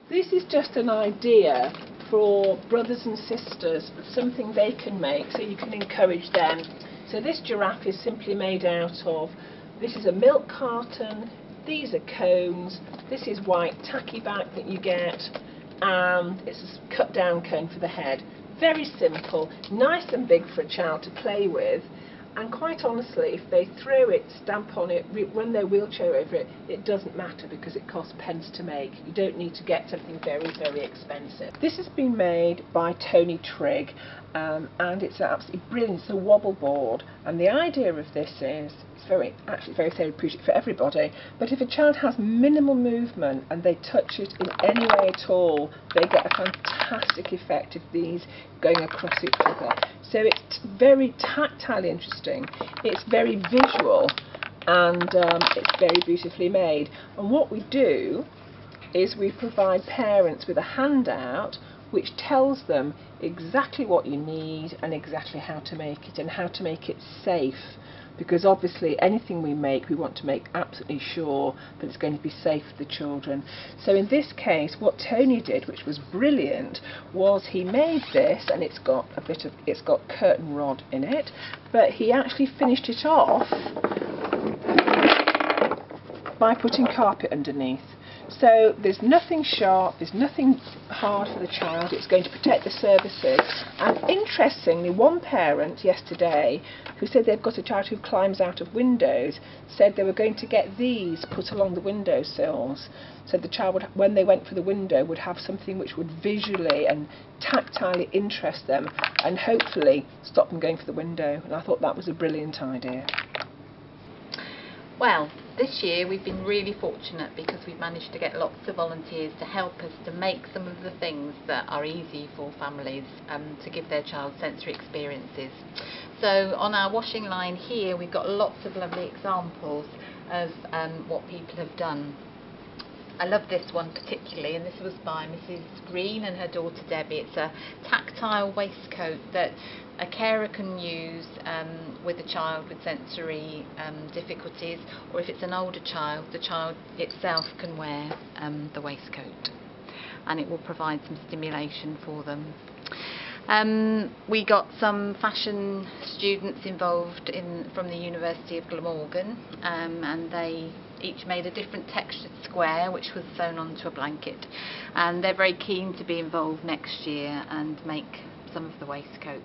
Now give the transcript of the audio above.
This is just an idea for brothers and sisters of something they can make, so you can encourage them. So this giraffe is simply made out of, this is a milk carton, these are cones, this is white tacky back that you get, and it's a cut down cone for the head. Very simple, nice and big for a child to play with. And quite honestly, if they throw it, stamp on it, run their wheelchair over it, it doesn't matter because it costs pence to make. You don't need to get something very, very expensive. This has been made by Tony Trigg, and it's absolutely brilliant. It's a wobble board, and the idea of this is, it's actually very therapeutic for everybody, but if a child has minimal movement and they touch it in any way at all, they get a fantastic effect of these going across each other. So it's very tactile interesting, it's very visual, and it's very beautifully made. And what we do is we provide parents with a handout which tells them exactly what you need and exactly how to make it and how to make it safe, because obviously anything we make, we want to make absolutely sure that it's going to be safe for the children. So in this case, what Tony did, which was brilliant, was he made this, and it's got curtain rod in it, but he actually finished it off by putting carpet underneath. So there's nothing sharp, there's nothing hard for the child, it's going to protect the surfaces. And interestingly, one parent yesterday who said they've got a child who climbs out of windows said they were going to get these put along the windowsills, so the child would, when they went for the window, would have something which would visually and tactilely interest them and hopefully stop them going for the window. And I thought that was a brilliant idea. Well, this year we've been really fortunate because we've managed to get lots of volunteers to help us to make some of the things that are easy for families to give their child sensory experiences. So on our washing line here we've got lots of lovely examples of what people have done. I love this one particularly, and this was by Mrs. Green and her daughter Debbie. It's a tactile waistcoat that a carer can use with a child with sensory difficulties, or if it's an older child, the child itself can wear the waistcoat, and it will provide some stimulation for them. We got some fashion students involved from the University of Glamorgan, and they each made a different textured square which was sewn onto a blanket, and they're very keen to be involved next year and make some of the waistcoats.